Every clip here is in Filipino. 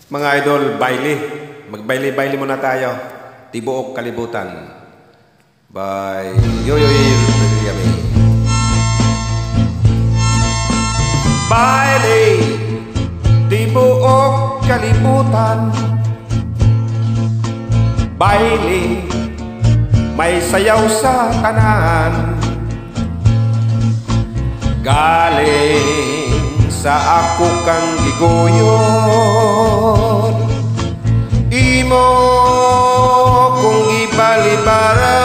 Mga idol, baile. Magbaile-baile muna tayo. Tibuok Kalibutan. By Yoyoy Villame. Baile, Tibuok Kalibutan. Baile, may sayaw sa tanan. Galing sa ako kang giguyon, imo kung ibalibaran.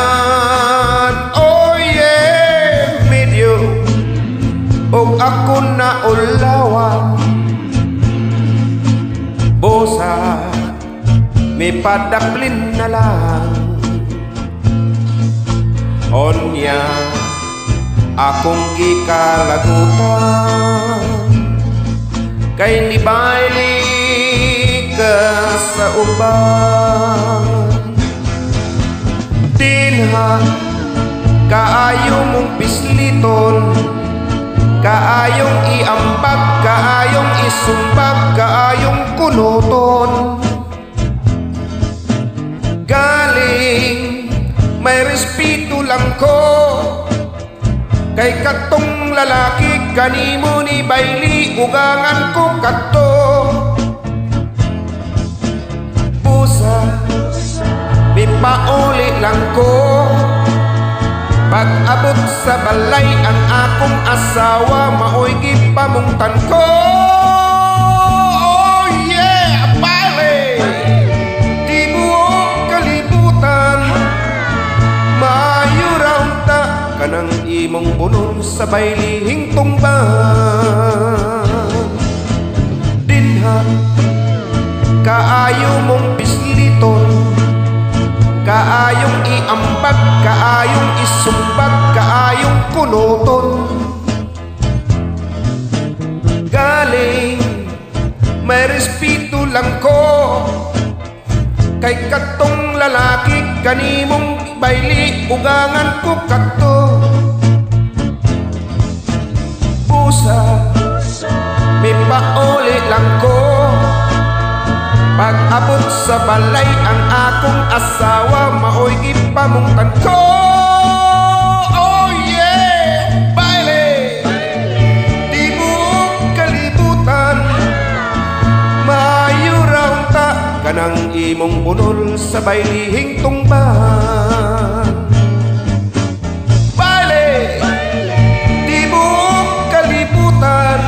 Oh yeah, medyo og ako na ulawan. Bosa may padaplin na lang. Onya akong gikalagutan, kay ni baile ka sa uban. Dinha kaayo mong pisliton, kaayong iambag, kaayong isumbag, kaayong kunuton. Galing may respeto lang ko, kay katong lalaki kanimo ni baili ugangan ko kato. Pusa mipauli lang ko, pag-abot sa balay ang akong asawa maoy gipamungtan ko. Oh yeah, baile, Tibuok Kalibutan. Maayo raw ta kanang imong bunon sa bailihing tumban. Dinha kaayo mong pisliton, kaayong iambag, kaayong isumbag, kaayong kunuton. Galing may respeto lang ko, kay katong lalaki kanimong baili ugangan ko kato. Pusa may pauli lang ko, pag-abot sa balay ang akong asawa maoy gipamungtan ko. Oh yeah, baile, Tibuok Kalibutan. Maayo raw ta kanang imong bunol sa bailihing tungban. Baile, Tibuok Kalibutan.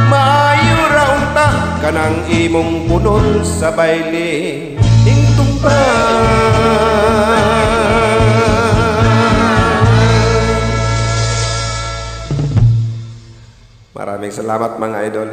Maayo raw ta kanang imong bunol sa bailihing tungban. Maraming salamat mga idol.